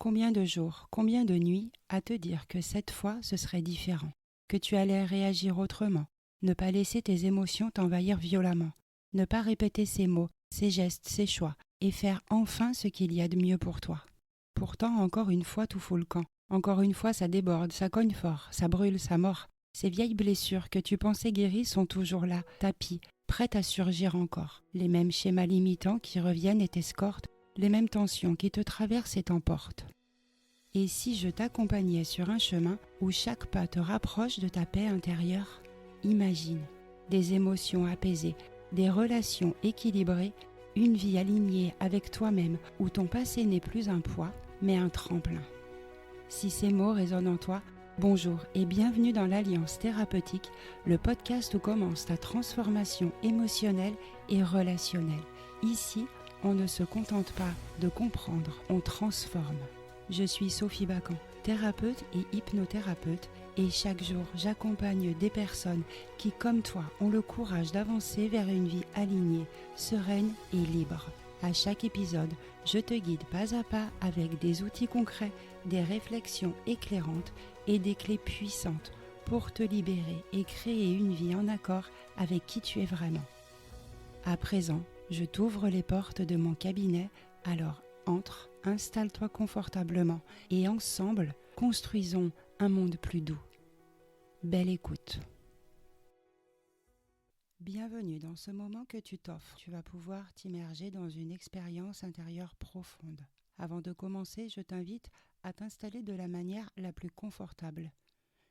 combien de jours, combien de nuits à te dire que cette fois ce serait différent, que tu allais réagir autrement, ne pas laisser tes émotions t'envahir violemment, ne pas répéter ces mots, ces gestes, ces choix, et faire enfin ce qu'il y a de mieux pour toi. Pourtant, encore une fois, tout fout le camp. Encore une fois, ça déborde, ça cogne fort, ça brûle, ça mord. Ces vieilles blessures que tu pensais guéries sont toujours là, tapies, prêtes à surgir encore. Les mêmes schémas limitants qui reviennent et t'escortent, les mêmes tensions qui te traversent et t'emportent. Et si je t'accompagnais sur un chemin où chaque pas te rapproche de ta paix intérieure, imagine des émotions apaisées, des relations équilibrées, une vie alignée avec toi-même où ton passé n'est plus un poids, mais un tremplin. Si ces mots résonnent en toi, bonjour et bienvenue dans l'Alliance thérapeutique, le podcast où commence ta transformation émotionnelle et relationnelle. Ici, on ne se contente pas de comprendre, on transforme. Je suis Sophie Bacan, thérapeute et hypnothérapeute, et chaque jour, j'accompagne des personnes qui, comme toi, ont le courage d'avancer vers une vie alignée, sereine et libre. À chaque épisode, je te guide pas à pas avec des outils concrets, des réflexions éclairantes et des clés puissantes pour te libérer et créer une vie en accord avec qui tu es vraiment. À présent, je t'ouvre les portes de mon cabinet, alors entre, installe-toi confortablement et ensemble, construisons un monde plus doux. Belle écoute. Bienvenue dans ce moment que tu t'offres. Tu vas pouvoir t'immerger dans une expérience intérieure profonde. Avant de commencer, je t'invite à t'installer de la manière la plus confortable.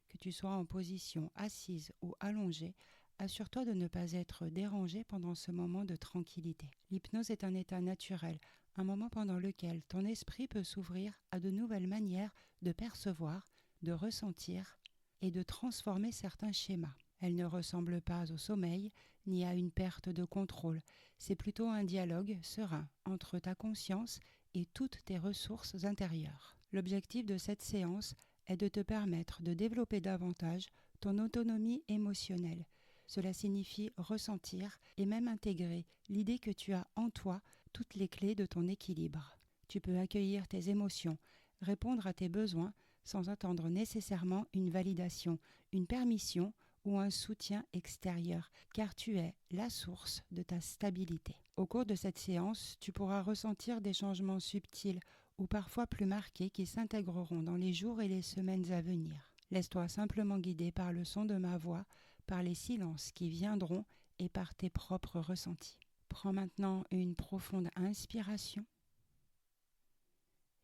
Que tu sois en position assise ou allongée, assure-toi de ne pas être dérangé pendant ce moment de tranquillité. L'hypnose est un état naturel, un moment pendant lequel ton esprit peut s'ouvrir à de nouvelles manières de percevoir, de ressentir et de transformer certains schémas. Elle ne ressemble pas au sommeil ni à une perte de contrôle. C'est plutôt un dialogue serein entre ta conscience et toutes tes ressources intérieures. L'objectif de cette séance est de te permettre de développer davantage ton autonomie émotionnelle. Cela signifie ressentir et même intégrer l'idée que tu as en toi toutes les clés de ton équilibre. Tu peux accueillir tes émotions, répondre à tes besoins sans attendre nécessairement une validation, une permission ou un soutien extérieur, car tu es la source de ta stabilité. Au cours de cette séance, tu pourras ressentir des changements subtils ou parfois plus marqués qui s'intégreront dans les jours et les semaines à venir. Laisse-toi simplement guider par le son de ma voix, par les silences qui viendront et par tes propres ressentis. Prends maintenant une profonde inspiration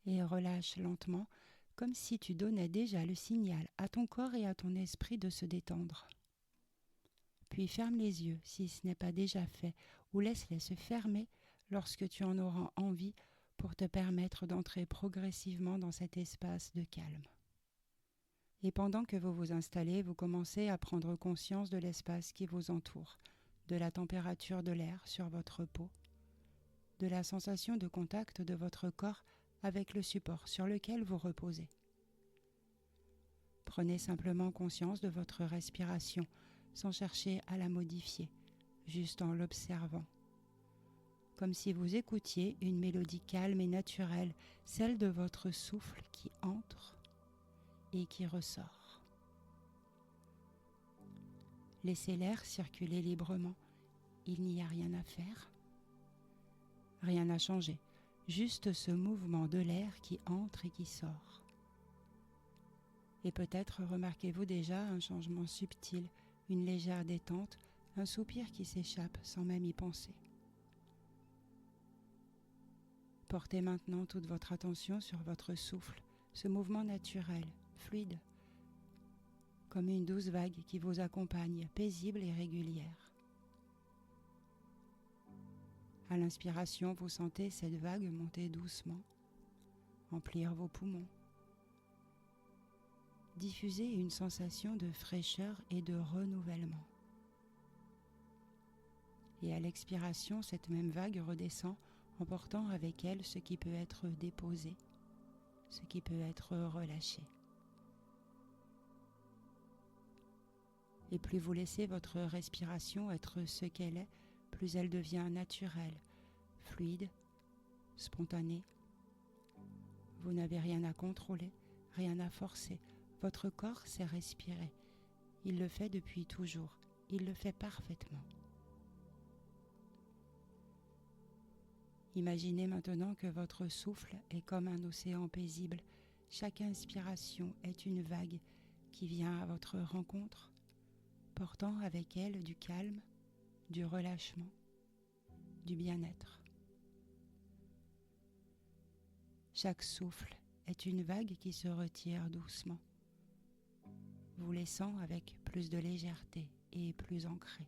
et relâche lentement, comme si tu donnais déjà le signal à ton corps et à ton esprit de se détendre. Puis ferme les yeux si ce n'est pas déjà fait, ou laisse-les se fermer lorsque tu en auras envie pour te permettre d'entrer progressivement dans cet espace de calme. Et pendant que vous vous installez, vous commencez à prendre conscience de l'espace qui vous entoure, de la température de l'air sur votre peau, de la sensation de contact de votre corps avec le support sur lequel vous reposez. Prenez simplement conscience de votre respiration sans chercher à la modifier, juste en l'observant. Comme si vous écoutiez une mélodie calme et naturelle, celle de votre souffle qui entre et qui ressort. Laissez l'air circuler librement, il n'y a rien à faire, rien à changer, juste ce mouvement de l'air qui entre et qui sort. Et peut-être remarquez-vous déjà un changement subtil, une légère détente, un soupir qui s'échappe sans même y penser. Portez maintenant toute votre attention sur votre souffle, ce mouvement naturel, fluide, comme une douce vague qui vous accompagne, paisible et régulière. À l'inspiration, vous sentez cette vague monter doucement, emplir vos poumons, diffuser une sensation de fraîcheur et de renouvellement. Et à l'expiration, cette même vague redescend, emportant avec elle ce qui peut être déposé, ce qui peut être relâché. Et plus vous laissez votre respiration être ce qu'elle est, plus elle devient naturelle, fluide, spontanée. Vous n'avez rien à contrôler, rien à forcer. Votre corps sait respirer. Il le fait depuis toujours. Il le fait parfaitement. Imaginez maintenant que votre souffle est comme un océan paisible. Chaque inspiration est une vague qui vient à votre rencontre, portant avec elle du calme, du relâchement, du bien-être. Chaque souffle est une vague qui se retire doucement, vous laissant avec plus de légèreté et plus ancré.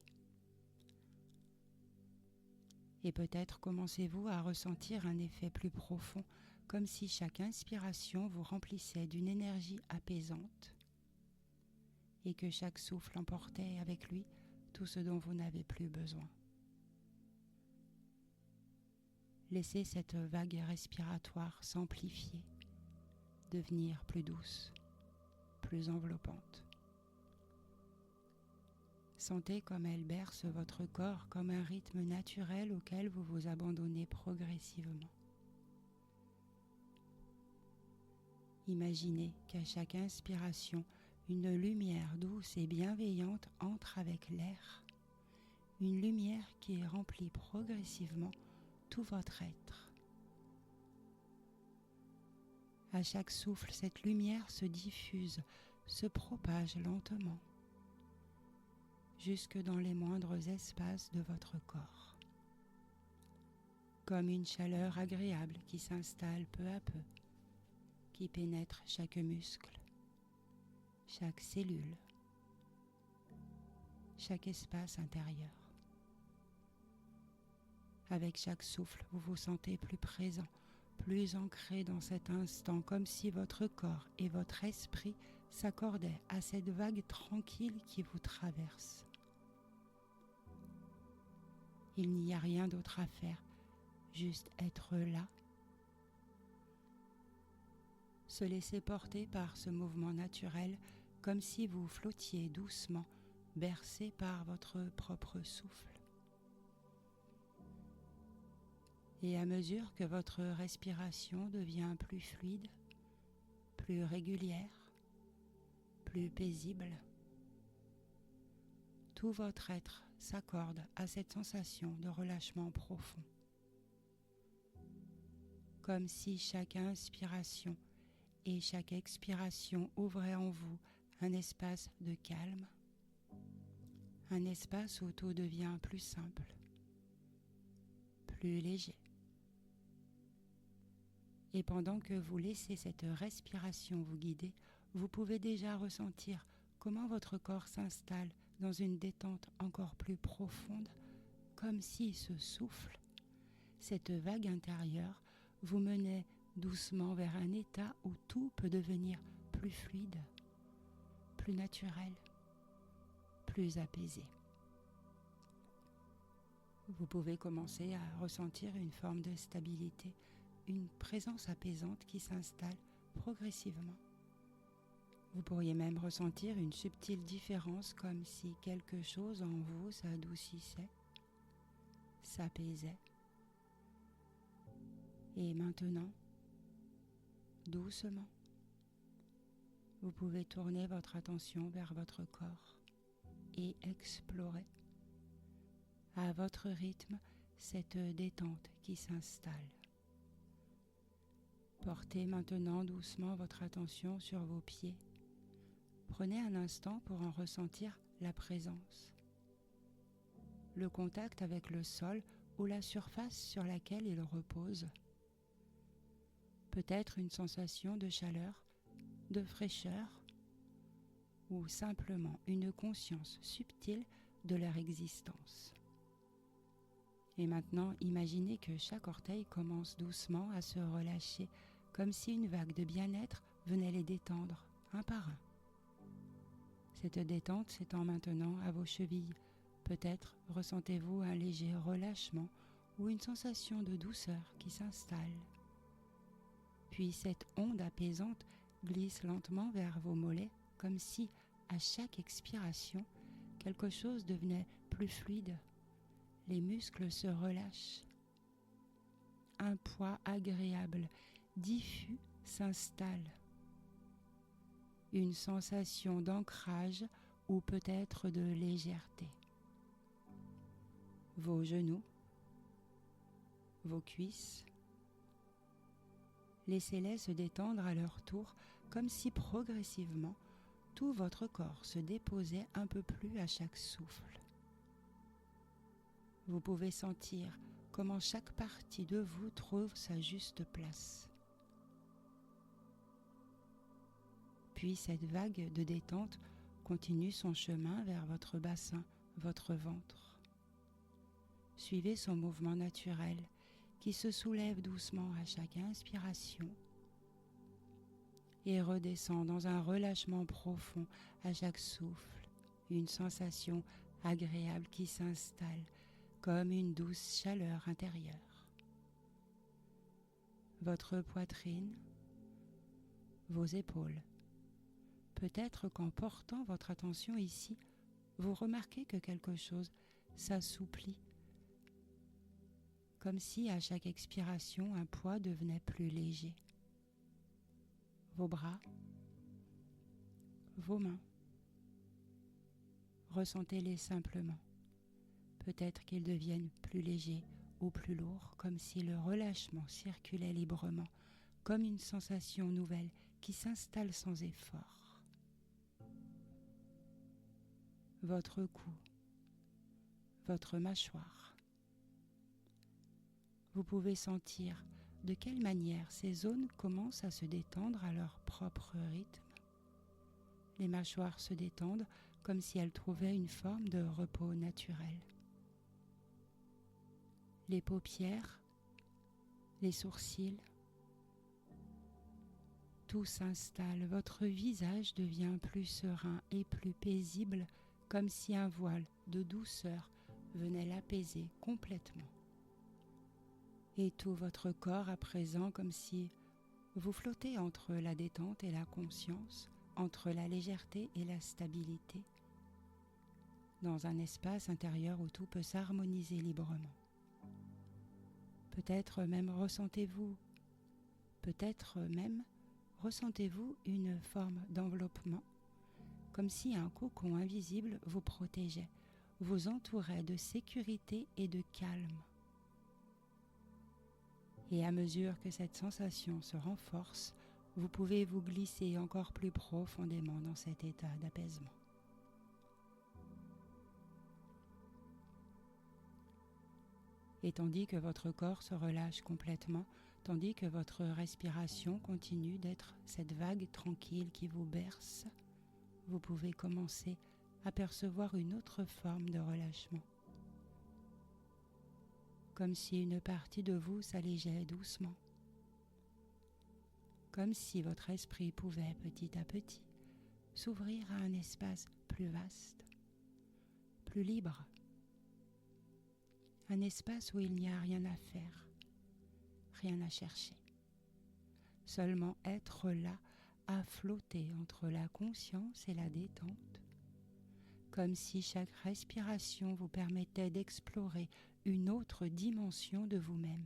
Et peut-être commencez-vous à ressentir un effet plus profond, comme si chaque inspiration vous remplissait d'une énergie apaisante et que chaque souffle emportait avec lui tout ce dont vous n'avez plus besoin. Laissez cette vague respiratoire s'amplifier, devenir plus douce, plus enveloppante. Sentez comme elle berce votre corps comme un rythme naturel auquel vous vous abandonnez progressivement. Imaginez qu'à chaque inspiration, une lumière douce et bienveillante entre avec l'air, une lumière qui remplit progressivement tout votre être. À chaque souffle, cette lumière se diffuse, se propage lentement, jusque dans les moindres espaces de votre corps, comme une chaleur agréable qui s'installe peu à peu, qui pénètre chaque muscle, chaque cellule, chaque espace intérieur. Avec chaque souffle, vous vous sentez plus présent, plus ancré dans cet instant, comme si votre corps et votre esprit s'accordaient à cette vague tranquille qui vous traverse. Il n'y a rien d'autre à faire, juste être là, se laisser porter par ce mouvement naturel, comme si vous flottiez doucement, bercé par votre propre souffle. Et à mesure que votre respiration devient plus fluide, plus régulière, plus paisible, tout votre être s'accorde à cette sensation de relâchement profond. Comme si chaque inspiration et chaque expiration ouvrait en vous un espace de calme, un espace où tout devient plus simple, plus léger. Et pendant que vous laissez cette respiration vous guider, vous pouvez déjà ressentir comment votre corps s'installe dans une détente encore plus profonde, comme si ce souffle, cette vague intérieure, vous menait doucement vers un état où tout peut devenir plus fluide, plus naturel, plus apaisé. Vous pouvez commencer à ressentir une forme de stabilité, une présence apaisante qui s'installe progressivement. Vous pourriez même ressentir une subtile différence, comme si quelque chose en vous s'adoucissait, s'apaisait. Et maintenant, doucement, vous pouvez tourner votre attention vers votre corps et explorer à votre rythme cette détente qui s'installe. Portez maintenant doucement votre attention sur vos pieds. Prenez un instant pour en ressentir la présence, le contact avec le sol ou la surface sur laquelle il repose. Peut-être une sensation de chaleur, de fraîcheur, ou simplement une conscience subtile de leur existence. Et maintenant, imaginez que chaque orteil commence doucement à se relâcher, comme si une vague de bien-être venait les détendre, un par un. Cette détente s'étend maintenant à vos chevilles. Peut-être ressentez-vous un léger relâchement ou une sensation de douceur qui s'installe. Puis cette onde apaisante glisse lentement vers vos mollets, comme si, à chaque expiration, quelque chose devenait plus fluide. Les muscles se relâchent. Un poids agréable, diffus, s'installe. Une sensation d'ancrage ou peut-être de légèreté. Vos genoux, vos cuisses, laissez-les se détendre à leur tour comme si progressivement tout votre corps se déposait un peu plus à chaque souffle. Vous pouvez sentir comment chaque partie de vous trouve sa juste place. Puis cette vague de détente continue son chemin vers votre bassin, votre ventre. Suivez son mouvement naturel qui se soulève doucement à chaque inspiration et redescend dans un relâchement profond à chaque souffle, une sensation agréable qui s'installe comme une douce chaleur intérieure. Votre poitrine, vos épaules. Peut-être qu'en portant votre attention ici, vous remarquez que quelque chose s'assouplit, comme si à chaque expiration un poids devenait plus léger. Vos bras, vos mains, ressentez-les simplement. Peut-être qu'ils deviennent plus légers ou plus lourds, comme si le relâchement circulait librement, comme une sensation nouvelle qui s'installe sans effort. Votre cou, votre mâchoire. Vous pouvez sentir de quelle manière ces zones commencent à se détendre à leur propre rythme. Les mâchoires se détendent comme si elles trouvaient une forme de repos naturel. Les paupières, les sourcils, tout s'installe, votre visage devient plus serein et plus paisible, comme si un voile de douceur venait l'apaiser complètement. Et tout votre corps à présent comme si vous flottez entre la détente et la conscience, entre la légèreté et la stabilité, dans un espace intérieur où tout peut s'harmoniser librement. Peut-être même ressentez-vous une forme d'enveloppement, comme si un cocon invisible vous protégeait, vous entourait de sécurité et de calme. Et à mesure que cette sensation se renforce, vous pouvez vous glisser encore plus profondément dans cet état d'apaisement. Et tandis que votre corps se relâche complètement, tandis que votre respiration continue d'être cette vague tranquille qui vous berce, vous pouvez commencer à percevoir une autre forme de relâchement. Comme si une partie de vous s'allégeait doucement. Comme si votre esprit pouvait petit à petit s'ouvrir à un espace plus vaste, plus libre. Un espace où il n'y a rien à faire, rien à chercher. Seulement être là, à flotter entre la conscience et la détente, comme si chaque respiration vous permettait d'explorer une autre dimension de vous-même.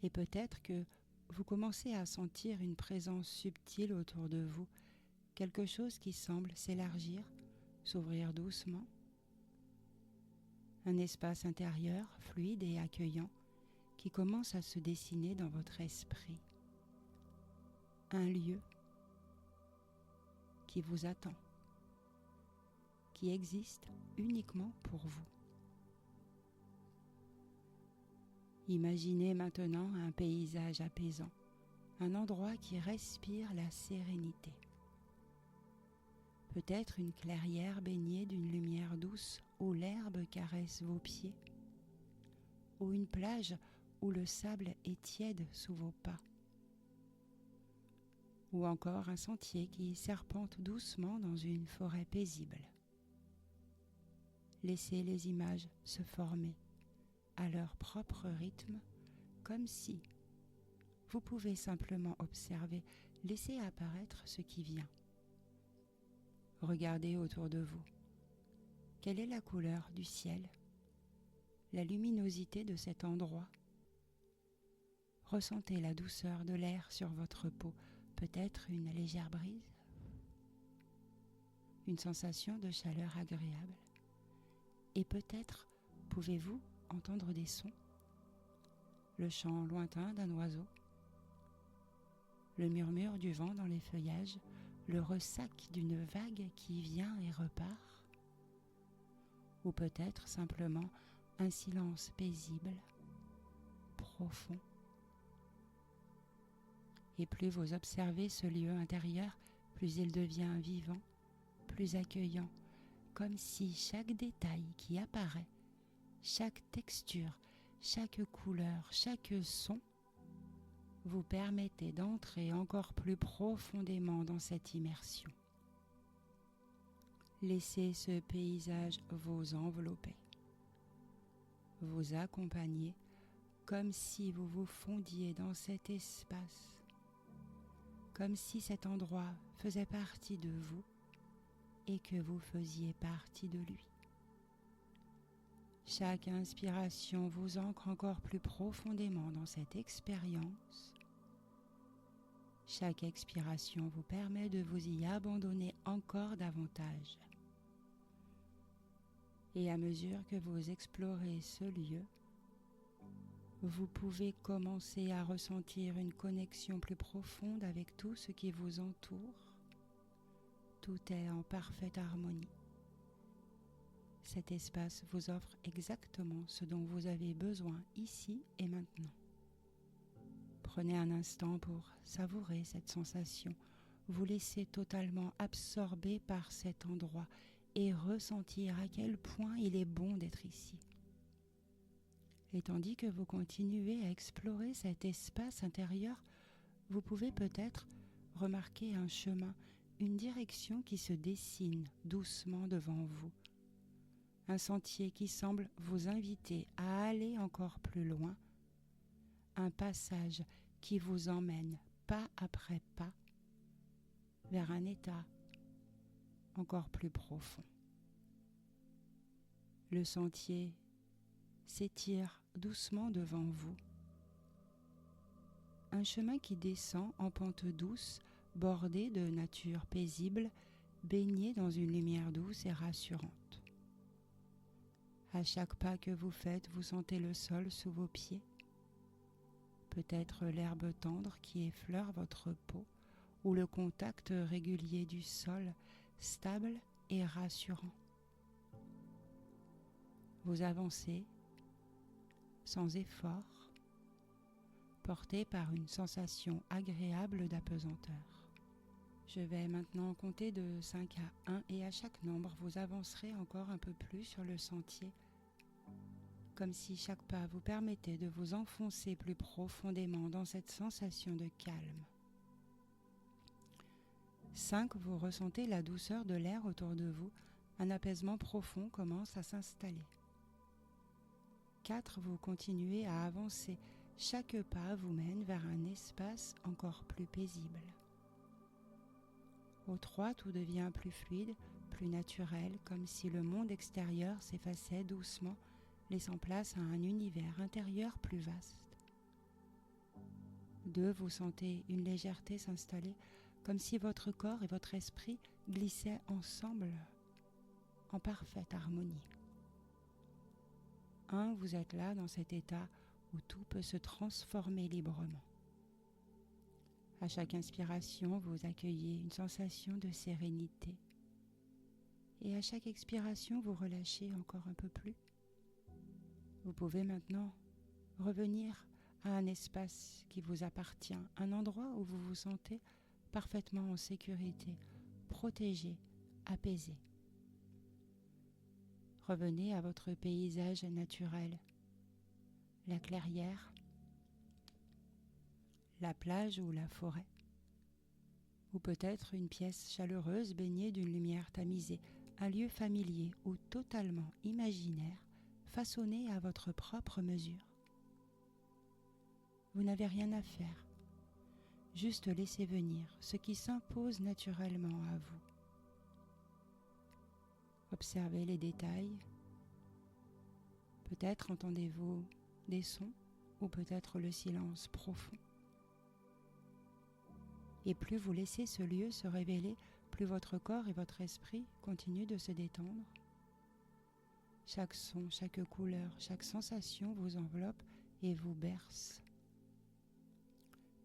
Et peut-être que vous commencez à sentir une présence subtile autour de vous, quelque chose qui semble s'élargir, s'ouvrir doucement. Un espace intérieur, fluide et accueillant, qui commence à se dessiner dans votre esprit. Un lieu qui vous attend, qui existe uniquement pour vous. Imaginez maintenant un paysage apaisant, un endroit qui respire la sérénité. Peut-être une clairière baignée d'une lumière douce où l'herbe caresse vos pieds, ou une plage où le sable est tiède sous vos pas, ou encore un sentier qui serpente doucement dans une forêt paisible. Laissez les images se former à leur propre rythme, comme si vous pouvez simplement observer, laisser apparaître ce qui vient. Regardez autour de vous. Quelle est la couleur du ciel? La luminosité de cet endroit? Ressentez la douceur de l'air sur votre peau, peut-être une légère brise, une sensation de chaleur agréable. Et peut-être pouvez-vous entendre des sons, le chant lointain d'un oiseau, le murmure du vent dans les feuillages, le ressac d'une vague qui vient et repart, ou peut-être simplement un silence paisible, profond. Et plus vous observez ce lieu intérieur, plus il devient vivant, plus accueillant, comme si chaque détail qui apparaît, chaque texture, chaque couleur, chaque son vous permettait d'entrer encore plus profondément dans cette immersion. Laissez ce paysage vous envelopper, vous accompagner comme si vous vous fondiez dans cet espace, comme si cet endroit faisait partie de vous et que vous faisiez partie de lui. Chaque inspiration vous ancre encore plus profondément dans cette expérience. Chaque expiration vous permet de vous y abandonner encore davantage. Et à mesure que vous explorez ce lieu, vous pouvez commencer à ressentir une connexion plus profonde avec tout ce qui vous entoure. Tout est en parfaite harmonie. Cet espace vous offre exactement ce dont vous avez besoin ici et maintenant. Prenez un instant pour savourer cette sensation, vous laisser totalement absorber par cet endroit et ressentir à quel point il est bon d'être ici. Et tandis que vous continuez à explorer cet espace intérieur, vous pouvez peut-être remarquer un chemin, une direction qui se dessine doucement devant vous. Un sentier qui semble vous inviter à aller encore plus loin, un passage qui vous emmène pas après pas vers un état encore plus profond. Le sentier s'étire doucement devant vous. Un chemin qui descend en pente douce, bordé de nature paisible, baigné dans une lumière douce et rassurante. À chaque pas que vous faites, vous sentez le sol sous vos pieds. Peut-être l'herbe tendre qui effleure votre peau ou le contact régulier du sol, stable et rassurant. Vous avancez sans effort, porté par une sensation agréable d'apesanteur. Je vais maintenant compter de 5 à 1 et à chaque nombre, vous avancerez encore un peu plus sur le sentier, comme si chaque pas vous permettait de vous enfoncer plus profondément dans cette sensation de calme. 5, vous ressentez la douceur de l'air autour de vous, un apaisement profond commence à s'installer. 4, vous continuez à avancer, chaque pas vous mène vers un espace encore plus paisible. Au 3, tout devient plus fluide, plus naturel, comme si le monde extérieur s'effaçait doucement, laissant place à un univers intérieur plus vaste. 2, vous sentez une légèreté s'installer, comme si votre corps et votre esprit glissaient ensemble en parfaite harmonie. 1, vous êtes là dans cet état où tout peut se transformer librement. À chaque inspiration, vous accueillez une sensation de sérénité. Et à chaque expiration, vous relâchez encore un peu plus. Vous pouvez maintenant revenir à un espace qui vous appartient, un endroit où vous vous sentez parfaitement en sécurité, protégé, apaisé. Revenez à votre paysage naturel, la clairière, la plage ou la forêt, ou peut-être une pièce chaleureuse baignée d'une lumière tamisée, un lieu familier ou totalement imaginaire, façonné à votre propre mesure. Vous n'avez rien à faire, juste laissez venir ce qui s'impose naturellement à vous. Observez les détails. Peut-être entendez-vous des sons ou peut-être le silence profond. Et plus vous laissez ce lieu se révéler, plus votre corps et votre esprit continuent de se détendre. Chaque son, chaque couleur, chaque sensation vous enveloppe et vous berce.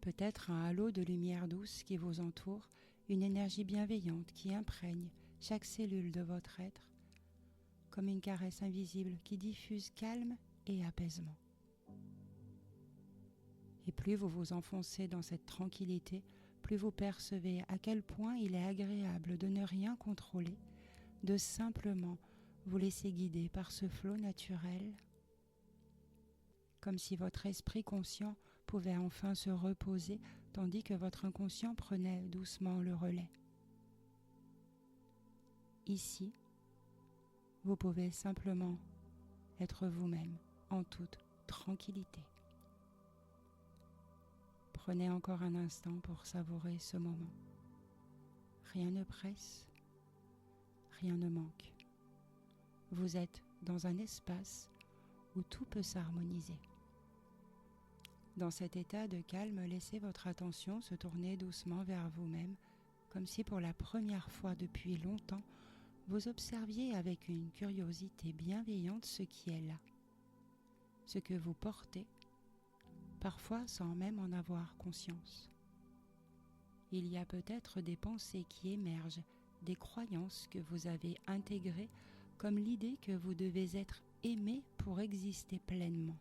Peut-être un halo de lumière douce qui vous entoure, une énergie bienveillante qui imprègne chaque cellule de votre être, comme une caresse invisible qui diffuse calme et apaisement. Et plus vous vous enfoncez dans cette tranquillité, plus vous percevez à quel point il est agréable de ne rien contrôler, de simplement vous laisser guider par ce flot naturel, comme si votre esprit conscient pouvait enfin se reposer tandis que votre inconscient prenait doucement le relais. Ici, vous pouvez simplement être vous-même en toute tranquillité. Prenez encore un instant pour savourer ce moment. Rien ne presse, rien ne manque. Vous êtes dans un espace où tout peut s'harmoniser. Dans cet état de calme, laissez votre attention se tourner doucement vers vous-même, comme si pour la première fois depuis longtemps, vous observiez avec une curiosité bienveillante ce qui est là, ce que vous portez, parfois sans même en avoir conscience. Il y a peut-être des pensées qui émergent, des croyances que vous avez intégrées comme l'idée que vous devez être aimé pour exister pleinement,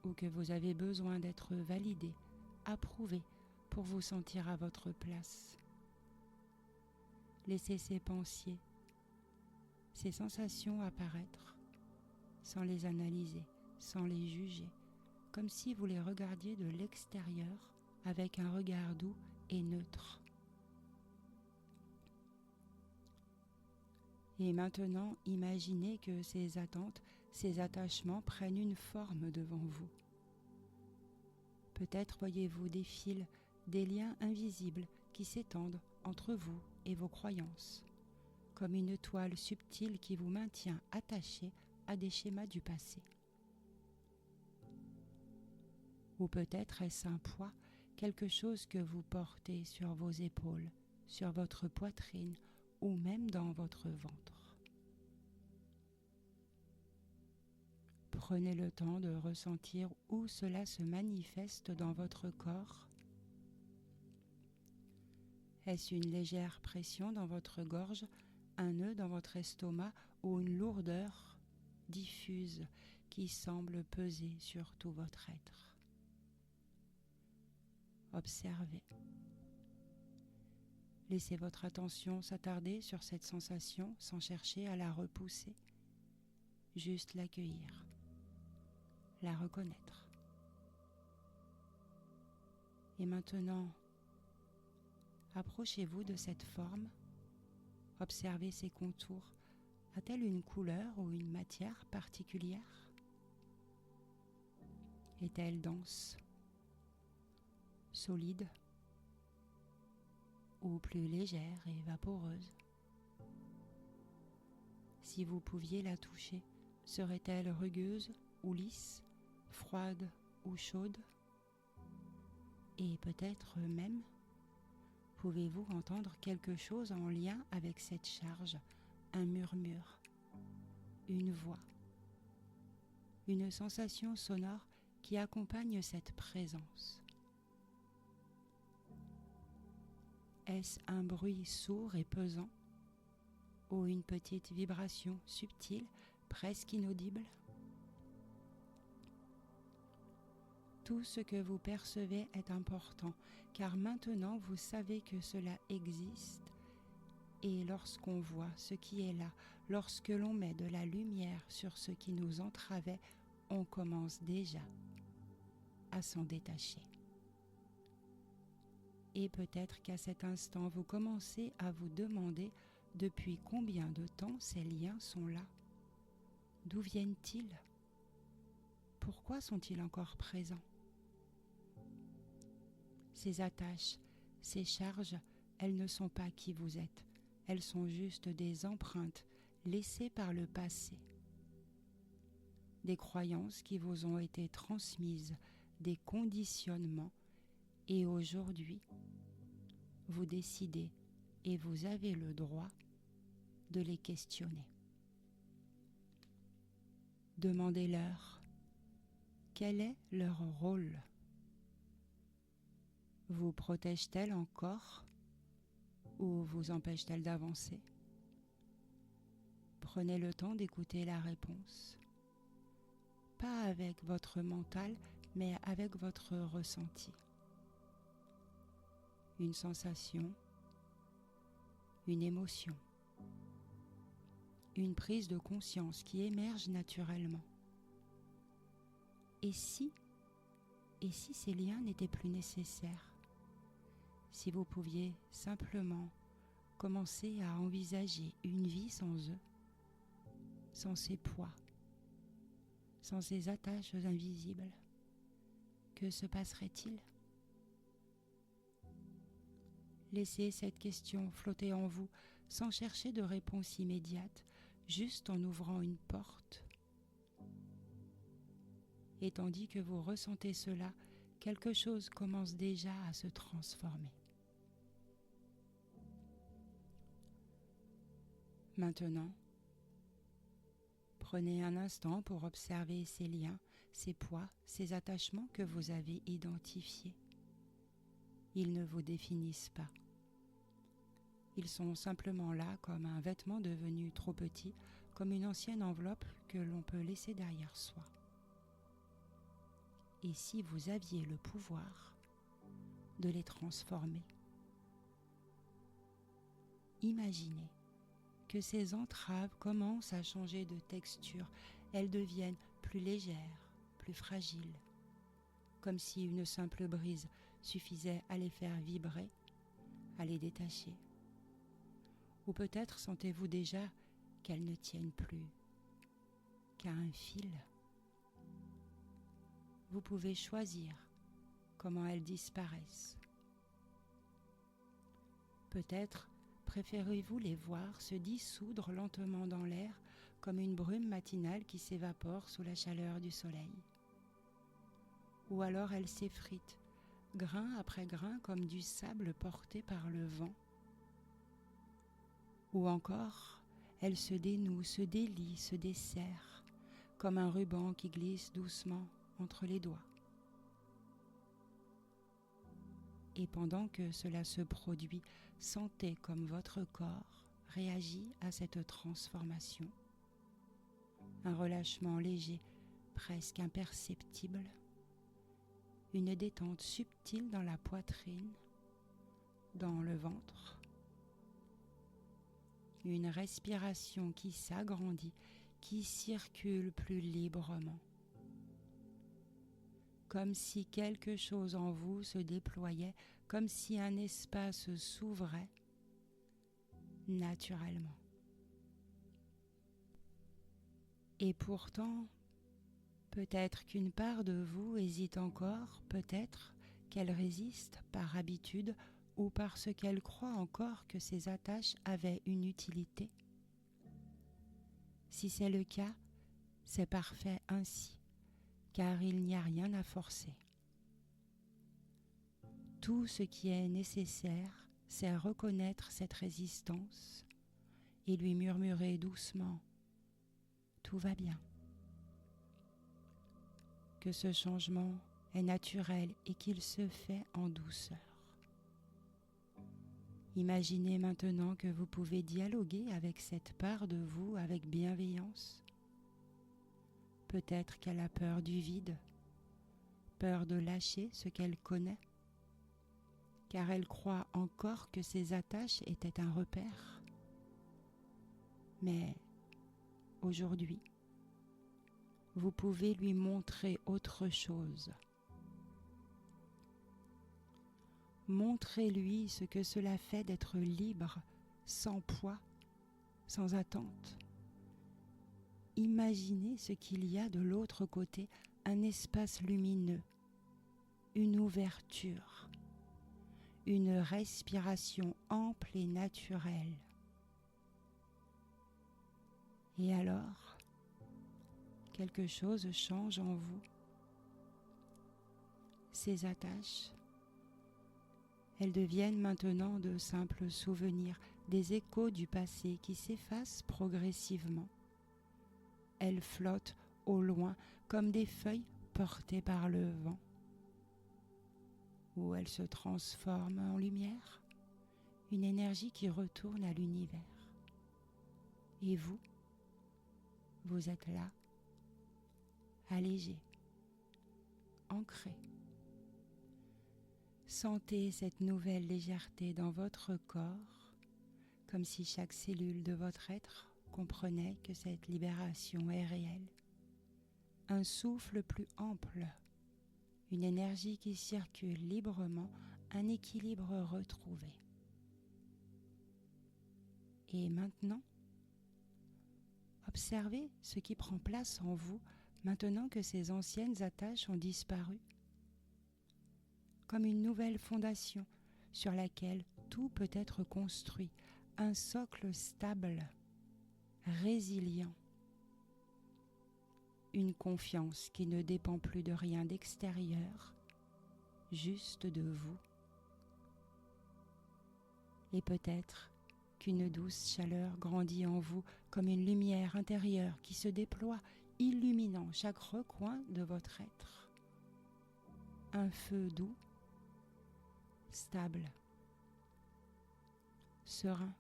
ou que vous avez besoin d'être validé, approuvé pour vous sentir à votre place. Laissez ces pensées, ces sensations apparaître, sans les analyser, sans les juger, comme si vous les regardiez de l'extérieur avec un regard doux et neutre. Et maintenant, imaginez que ces attentes, ces attachements prennent une forme devant vous. Peut-être voyez-vous des fils, des liens invisibles qui s'étendent entre vous et vos croyances, comme une toile subtile qui vous maintient attaché à des schémas du passé. Ou peut-être est-ce un poids, quelque chose que vous portez sur vos épaules, sur votre poitrine ou même dans votre ventre. Prenez le temps de ressentir où cela se manifeste dans votre corps. Est-ce une légère pression dans votre gorge, un nœud dans votre estomac ou une lourdeur diffuse qui semble peser sur tout votre être? Observez. Laissez votre attention s'attarder sur cette sensation sans chercher à la repousser, juste l'accueillir, la reconnaître. Et maintenant, approchez-vous de cette forme, observez ses contours. A-t-elle une couleur ou une matière particulière? Est-elle dense, solide ou plus légère et vaporeuse? Si vous pouviez la toucher, serait-elle rugueuse ou lisse, froide ou chaude? Et peut-être même, pouvez-vous entendre quelque chose en lien avec cette charge, un murmure, une voix, une sensation sonore qui accompagne cette présence? Est-ce un bruit sourd et pesant ou une petite vibration subtile, presque inaudible? Tout ce que vous percevez est important, car maintenant vous savez que cela existe. Et lorsqu'on voit ce qui est là, lorsque l'on met de la lumière sur ce qui nous entravait, on commence déjà à s'en détacher. Et peut-être qu'à cet instant, vous commencez à vous demander depuis combien de temps ces liens sont là. D'où viennent-ils? Pourquoi sont-ils encore présents? Ces attaches, ces charges, elles ne sont pas qui vous êtes. Elles sont juste des empreintes laissées par le passé. des croyances qui vous ont été transmises, des conditionnements, et aujourd'hui, vous décidez et vous avez le droit de les questionner. Demandez-leur quel est leur rôle. Vous protège-t-elle encore ou vous empêche-t-elle d'avancer? Prenez le temps d'écouter la réponse. Pas avec votre mental, mais avec votre ressenti. Une sensation, une émotion, une prise de conscience qui émerge naturellement. Et si ces liens n'étaient plus nécessaires? Si vous pouviez simplement commencer à envisager une vie sans eux, sans ces poids, sans ces attaches invisibles, que se passerait-il? Laissez cette question flotter en vous sans chercher de réponse immédiate, juste en ouvrant une porte. Et tandis que vous ressentez cela, quelque chose commence déjà à se transformer. Maintenant, prenez un instant pour observer ces liens, ces poids, ces attachements que vous avez identifiés. Ils ne vous définissent pas. Ils sont simplement là comme un vêtement devenu trop petit, comme une ancienne enveloppe que l'on peut laisser derrière soi. Et si vous aviez le pouvoir de les transformer? Imaginez que ces entraves commencent à changer de texture. Elles deviennent plus légères, plus fragiles, comme si une simple brise suffisait à les faire vibrer, à les détacher. Ou peut-être sentez-vous déjà qu'elles ne tiennent plus qu'à un fil. Vous pouvez choisir comment elles disparaissent. Peut-être préférez-vous les voir se dissoudre lentement dans l'air comme une brume matinale qui s'évapore sous la chaleur du soleil. Ou alors elles s'effritent, grain après grain comme du sable porté par le vent. Ou encore, elles se dénouent, se délient, se desserrent, comme un ruban qui glisse doucement entre les doigts. Et pendant que cela se produit, sentez comme votre corps réagit à cette transformation. Un relâchement léger, presque imperceptible, une détente subtile dans la poitrine, dans le ventre, une respiration qui s'agrandit, qui circule plus librement. Comme si quelque chose en vous se déployait, comme si un espace s'ouvrait naturellement. Et pourtant, peut-être qu'une part de vous hésite encore, peut-être qu'elle résiste par habitude ou parce qu'elle croit encore que ces attaches avaient une utilité. Si c'est le cas, c'est parfait ainsi, car il n'y a rien à forcer. Tout ce qui est nécessaire, c'est reconnaître cette résistance et lui murmurer doucement « Tout va bien », que ce changement est naturel et qu'il se fait en douceur. Imaginez maintenant que vous pouvez dialoguer avec cette part de vous avec bienveillance. Peut-être qu'elle a peur du vide, peur de lâcher ce qu'elle connaît, car elle croit encore que ses attaches étaient un repère. Mais aujourd'hui, vous pouvez lui montrer autre chose. Montrez-lui ce que cela fait d'être libre, sans poids, sans attente. Imaginez ce qu'il y a de l'autre côté, un espace lumineux, une ouverture, une respiration ample et naturelle. Et alors, quelque chose change en vous. Ces attaches, elles deviennent maintenant de simples souvenirs, des échos du passé qui s'effacent progressivement. Elles flottent au loin comme des feuilles portées par le vent. Ou elles se transforment en lumière, une énergie qui retourne à l'univers. Et vous, vous êtes là, allégé, ancré. Sentez cette nouvelle légèreté dans votre corps, comme si chaque cellule de votre être comprenait que cette libération est réelle. Un souffle plus ample, une énergie qui circule librement, un équilibre retrouvé. Et maintenant, observez ce qui prend place en vous maintenant que ces anciennes attaches ont disparu. Comme une nouvelle fondation sur laquelle tout peut être construit, un socle stable, résilient. Une confiance qui ne dépend plus de rien d'extérieur, juste de vous. Et peut-être qu'une douce chaleur grandit en vous comme une lumière intérieure qui se déploie, illuminant chaque recoin de votre être. Un feu doux, stable, serein,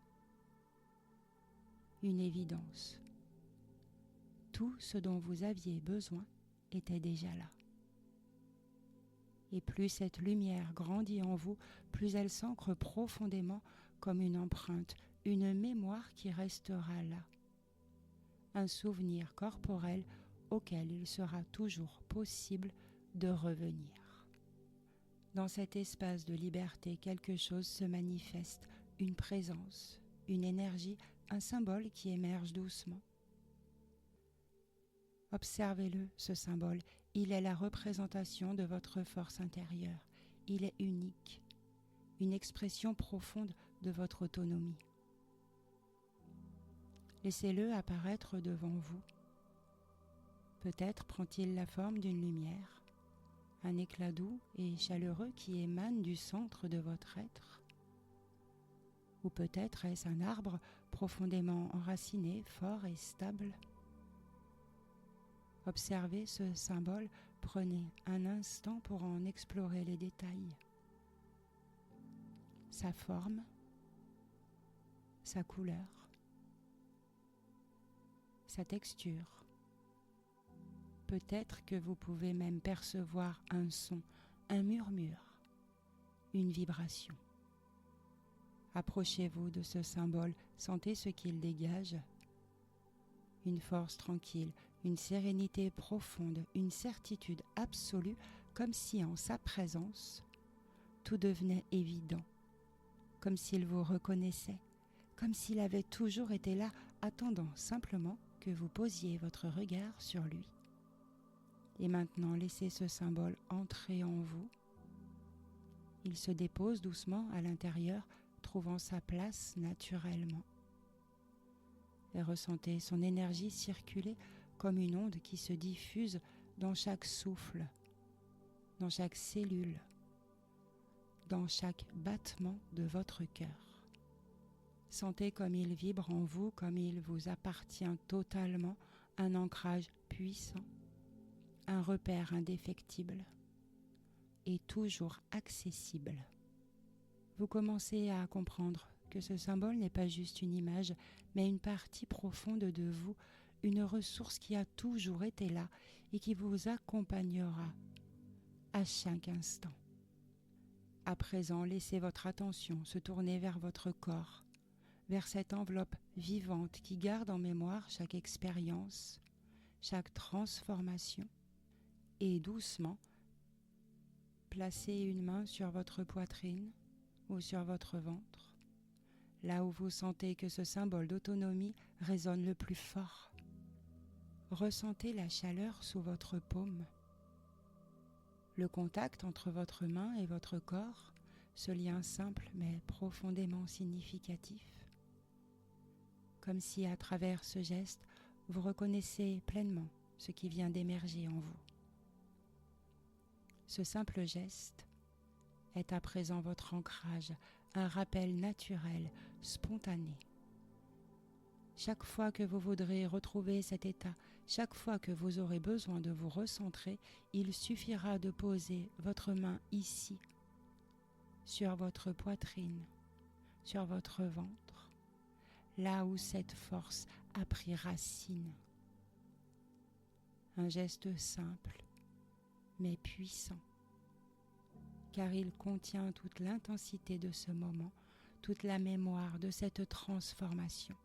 une évidence. Tout ce dont vous aviez besoin était déjà là. Et plus cette lumière grandit en vous, plus elle s'ancre profondément comme une empreinte, une mémoire qui restera là. Un souvenir corporel auquel il sera toujours possible de revenir. Dans cet espace de liberté, quelque chose se manifeste, une présence, une énergie, un symbole qui émerge doucement. Observez-le, ce symbole. Il est la représentation de votre force intérieure. Il est unique, une expression profonde de votre autonomie. Laissez-le apparaître devant vous. Peut-être prend-il la forme d'une lumière, un éclat doux et chaleureux qui émane du centre de votre être. Ou peut-être est-ce un arbre profondément enraciné, fort et stable. Observez ce symbole, prenez un instant pour en explorer les détails. Sa forme, sa couleur, sa texture. Peut-être que vous pouvez même percevoir un son, un murmure, une vibration. Approchez-vous de ce symbole, sentez ce qu'il dégage. Une force tranquille, une sérénité profonde, une certitude absolue, comme si en sa présence, tout devenait évident, comme s'il vous reconnaissait, comme s'il avait toujours été là, attendant simplement que vous posiez votre regard sur lui. Et maintenant, laissez ce symbole entrer en vous. Il se dépose doucement à l'intérieur, trouvant sa place naturellement. Et ressentez son énergie circuler comme une onde qui se diffuse dans chaque souffle, dans chaque cellule, dans chaque battement de votre cœur. Sentez comme il vibre en vous, comme il vous appartient totalement, un ancrage puissant, un repère indéfectible et toujours accessible. Vous commencez à comprendre que ce symbole n'est pas juste une image, mais une partie profonde de vous, une ressource qui a toujours été là et qui vous accompagnera à chaque instant. À présent, laissez votre attention se tourner vers votre corps, vers cette enveloppe vivante qui garde en mémoire chaque expérience, chaque transformation, et doucement, placez une main sur votre poitrine ou sur votre ventre, là où vous sentez que ce symbole d'autonomie résonne le plus fort. Ressentez la chaleur sous votre paume, le contact entre votre main et votre corps, ce lien simple mais profondément significatif. Comme si à travers ce geste, vous reconnaissez pleinement ce qui vient d'émerger en vous. Ce simple geste est à présent votre ancrage, un rappel naturel, spontané. Chaque fois que vous voudrez retrouver cet état, chaque fois que vous aurez besoin de vous recentrer, il suffira de poser votre main ici, sur votre poitrine, sur votre ventre, là où cette force a pris racine. Un geste simple, mais puissant, car il contient toute l'intensité de ce moment, toute la mémoire de cette transformation.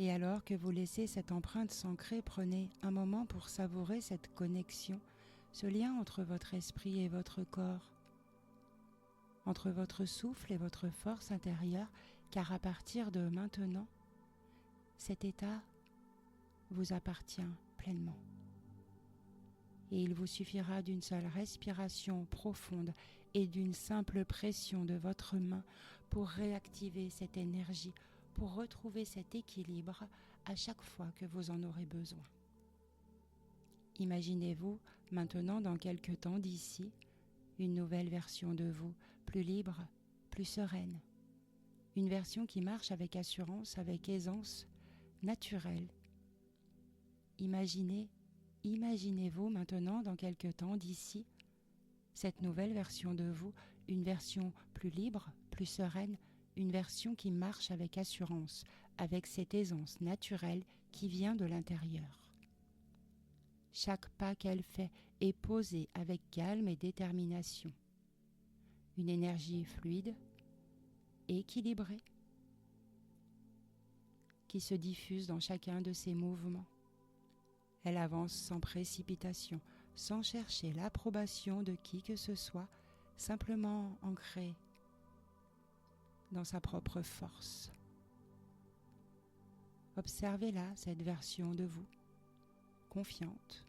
Et alors que vous laissez cette empreinte s'ancrer, prenez un moment pour savourer cette connexion, ce lien entre votre esprit et votre corps, entre votre souffle et votre force intérieure, car à partir de maintenant, cet état vous appartient pleinement. Et il vous suffira d'une seule respiration profonde et d'une simple pression de votre main pour réactiver cette énergie, pour retrouver cet équilibre à chaque fois que vous en aurez besoin. Imaginez-vous maintenant, dans quelque temps d'ici, une nouvelle version de vous, plus libre, plus sereine. Une version qui marche avec assurance, avec aisance, naturelle. Imaginez-vous maintenant, dans quelque temps d'ici, cette nouvelle version de vous, une version plus libre, plus sereine, une version qui marche avec assurance, avec cette aisance naturelle qui vient de l'intérieur. Chaque pas qu'elle fait est posé avec calme et détermination. Une énergie fluide, équilibrée, qui se diffuse dans chacun de ses mouvements. Elle avance sans précipitation, sans chercher l'approbation de qui que ce soit, simplement ancrée dans sa propre force. Observez-la, cette version de vous, confiante,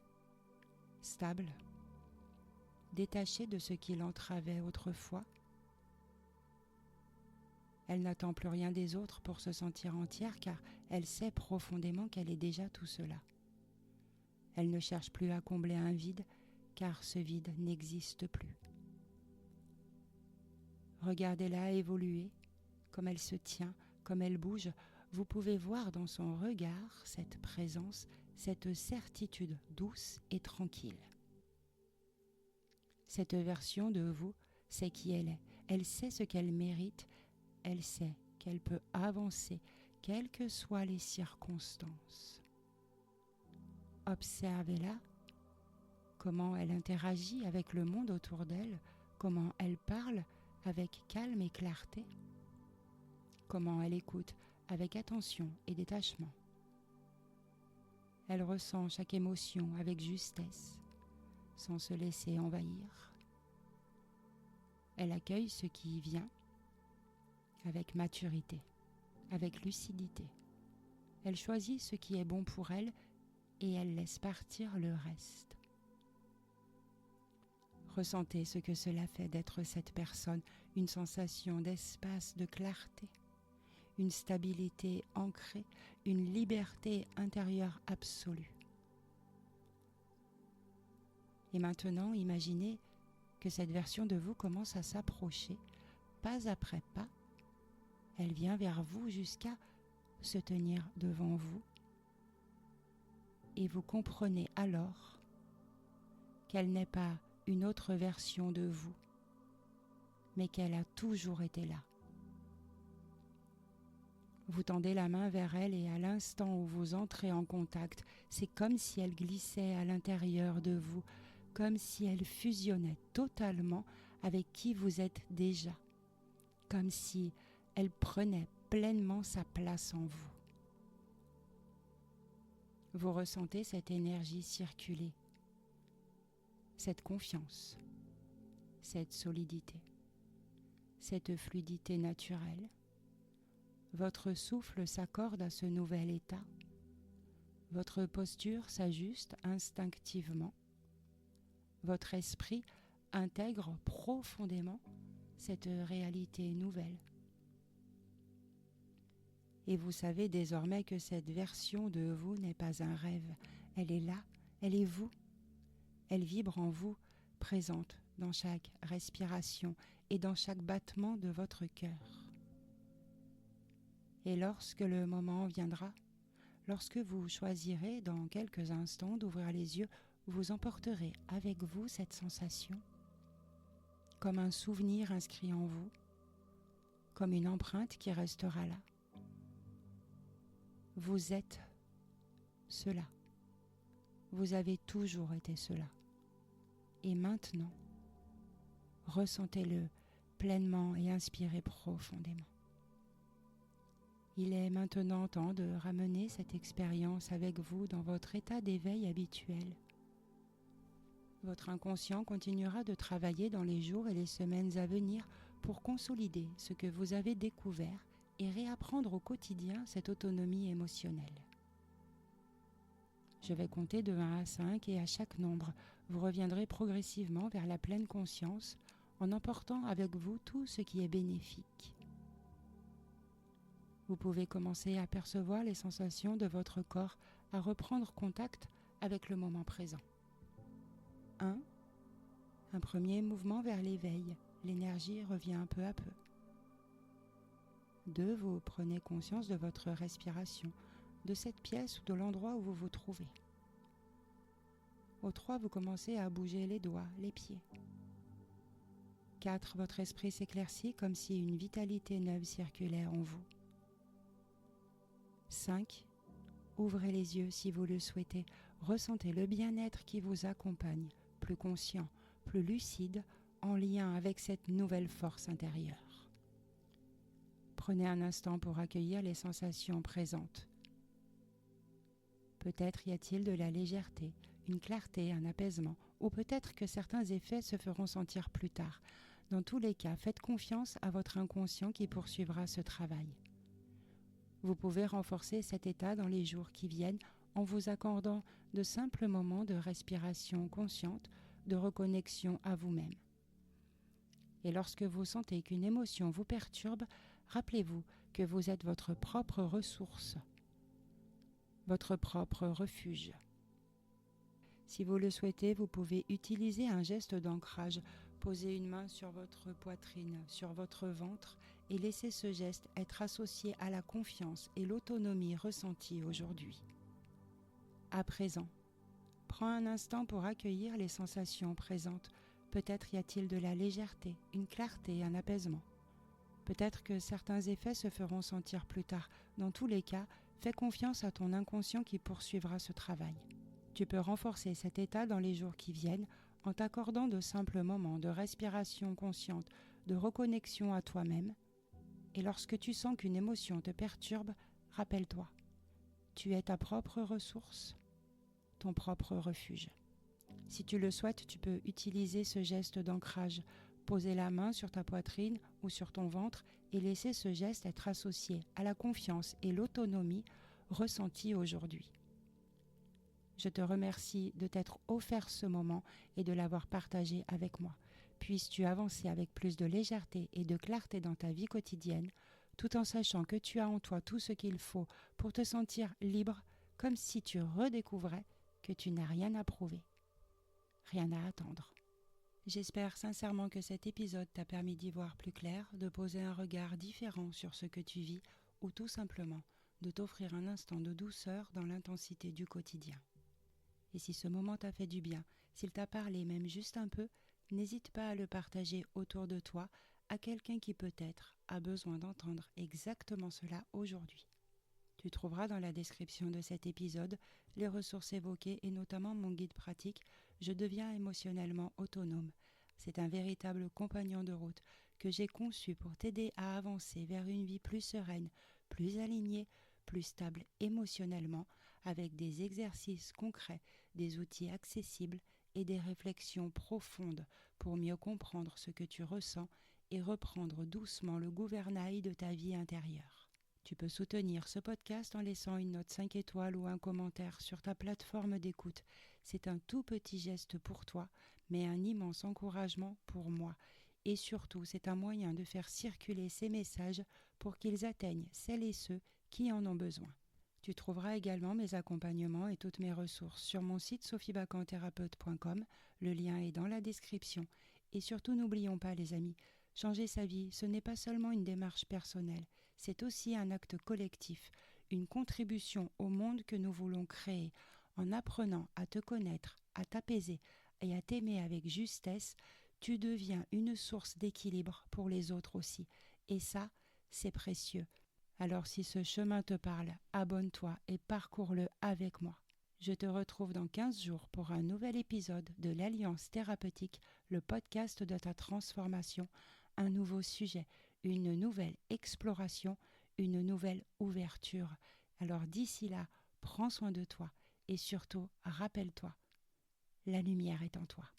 stable, détachée de ce qui l'entravait autrefois. Elle n'attend plus rien des autres pour se sentir entière, car elle sait profondément qu'elle est déjà tout cela. Elle ne cherche plus à combler un vide, car ce vide n'existe plus. Regardez-la évoluer, comme elle se tient, comme elle bouge. Vous pouvez voir dans son regard cette présence, cette certitude douce et tranquille. Cette version de vous sait qui elle est. Elle sait ce qu'elle mérite. Elle sait qu'elle peut avancer, quelles que soient les circonstances. Observez-la, comment elle interagit avec le monde autour d'elle, comment elle parle avec calme et clarté, comment elle écoute avec attention et détachement. Elle ressent chaque émotion avec justesse, sans se laisser envahir. Elle accueille ce qui vient avec maturité, avec lucidité. Elle choisit ce qui est bon pour elle et elle laisse partir le reste. Ressentez ce que cela fait d'être cette personne, une sensation d'espace, de clarté, une stabilité ancrée, une liberté intérieure absolue. Et maintenant, imaginez que cette version de vous commence à s'approcher, pas après pas. Elle vient vers vous jusqu'à se tenir devant vous. Et vous comprenez alors qu'elle n'est pas une autre version de vous, mais qu'elle a toujours été là. Vous tendez la main vers elle et à l'instant où vous entrez en contact, c'est comme si elle glissait à l'intérieur de vous, comme si elle fusionnait totalement avec qui vous êtes déjà, comme si elle prenait pleinement sa place en vous. Vous ressentez cette énergie circuler, cette confiance, cette solidité, cette fluidité naturelle. Votre souffle s'accorde à ce nouvel état. Votre posture s'ajuste instinctivement. Votre esprit intègre profondément cette réalité nouvelle. Et vous savez désormais que cette version de vous n'est pas un rêve, Elle est là, elle est vous. Elle vibre en vous, présente dans chaque respiration et dans chaque battement de votre cœur. Et lorsque le moment viendra, lorsque vous choisirez dans quelques instants d'ouvrir les yeux, vous emporterez avec vous cette sensation, comme un souvenir inscrit en vous, comme une empreinte qui restera là. Vous êtes cela. Vous avez toujours été cela. Et maintenant, ressentez-le pleinement et inspirez profondément. Il est maintenant temps de ramener cette expérience avec vous dans votre état d'éveil habituel. Votre inconscient continuera de travailler dans les jours et les semaines à venir pour consolider ce que vous avez découvert et réapprendre au quotidien cette autonomie émotionnelle. Je vais compter de 1 à 5 et à chaque nombre, vous reviendrez progressivement vers la pleine conscience en emportant avec vous tout ce qui est bénéfique. Vous pouvez commencer à percevoir les sensations de votre corps, à reprendre contact avec le moment présent. 1. Un premier mouvement vers l'éveil. L'énergie revient peu à peu. 2. Vous prenez conscience de votre respiration, de cette pièce ou de l'endroit où vous vous trouvez. Au 3, vous commencez à bouger les doigts, les pieds. 4. Votre esprit s'éclaircit comme si une vitalité neuve circulait en vous. 5. Ouvrez les yeux si vous le souhaitez. Ressentez le bien-être qui vous accompagne, plus conscient, plus lucide, en lien avec cette nouvelle force intérieure. Prenez un instant pour accueillir les sensations présentes. Peut-être y a-t-il de la légèreté, une clarté, un apaisement, ou peut-être que certains effets se feront sentir plus tard. Dans tous les cas, faites confiance à votre inconscient qui poursuivra ce travail. Vous pouvez renforcer cet état dans les jours qui viennent en vous accordant de simples moments de respiration consciente, de reconnexion à vous-même. Et lorsque vous sentez qu'une émotion vous perturbe, rappelez-vous que vous êtes votre propre ressource, votre propre refuge. Si vous le souhaitez, vous pouvez utiliser un geste d'ancrage, poser une main sur votre poitrine, sur votre ventre et laisser ce geste être associé à la confiance et l'autonomie ressentie aujourd'hui. À présent, prends un instant pour accueillir les sensations présentes. Peut-être y a-t-il de la légèreté, une clarté, un apaisement. Peut-être que certains effets se feront sentir plus tard. Dans tous les cas, fais confiance à ton inconscient qui poursuivra ce travail. Tu peux renforcer cet état dans les jours qui viennent en t'accordant de simples moments de respiration consciente, de reconnexion à toi-même. Et lorsque tu sens qu'une émotion te perturbe, rappelle-toi, tu es ta propre ressource, ton propre refuge. Si tu le souhaites, tu peux utiliser ce geste d'ancrage, poser la main sur ta poitrine ou sur ton ventre et laisser ce geste être associé à la confiance et l'autonomie ressentie aujourd'hui. Je te remercie de t'être offert ce moment et de l'avoir partagé avec moi. Puisses-tu avancer avec plus de légèreté et de clarté dans ta vie quotidienne, tout en sachant que tu as en toi tout ce qu'il faut pour te sentir libre, comme si tu redécouvrais que tu n'as rien à prouver, rien à attendre. J'espère sincèrement que cet épisode t'a permis d'y voir plus clair, de poser un regard différent sur ce que tu vis ou tout simplement de t'offrir un instant de douceur dans l'intensité du quotidien. Et si ce moment t'a fait du bien, s'il t'a parlé même juste un peu, n'hésite pas à le partager autour de toi à quelqu'un qui peut-être a besoin d'entendre exactement cela aujourd'hui. Tu trouveras dans la description de cet épisode les ressources évoquées et notamment mon guide pratique « Je deviens émotionnellement autonome ». C'est un véritable compagnon de route que j'ai conçu pour t'aider à avancer vers une vie plus sereine, plus alignée, plus stable émotionnellement, avec des exercices concrets, des outils accessibles et des réflexions profondes pour mieux comprendre ce que tu ressens et reprendre doucement le gouvernail de ta vie intérieure. Tu peux soutenir ce podcast en laissant une note 5 étoiles ou un commentaire sur ta plateforme d'écoute. C'est un tout petit geste pour toi, mais un immense encouragement pour moi. Et surtout, c'est un moyen de faire circuler ces messages pour qu'ils atteignent celles et ceux qui en ont besoin. Tu trouveras également mes accompagnements et toutes mes ressources sur mon site sophiebacanthérapeute.com. Le lien est dans la description. Et surtout, n'oublions pas, les amis, changer sa vie, ce n'est pas seulement une démarche personnelle, c'est aussi un acte collectif, une contribution au monde que nous voulons créer. En apprenant à te connaître, à t'apaiser et à t'aimer avec justesse, tu deviens une source d'équilibre pour les autres aussi. Et ça, c'est précieux. Alors si ce chemin te parle, abonne-toi et parcours-le avec moi. Je te retrouve dans 15 jours pour un nouvel épisode de l'Alliance thérapeutique, le podcast de ta transformation, un nouveau sujet, une nouvelle exploration, une nouvelle ouverture. Alors d'ici là, prends soin de toi et surtout, rappelle-toi, la lumière est en toi.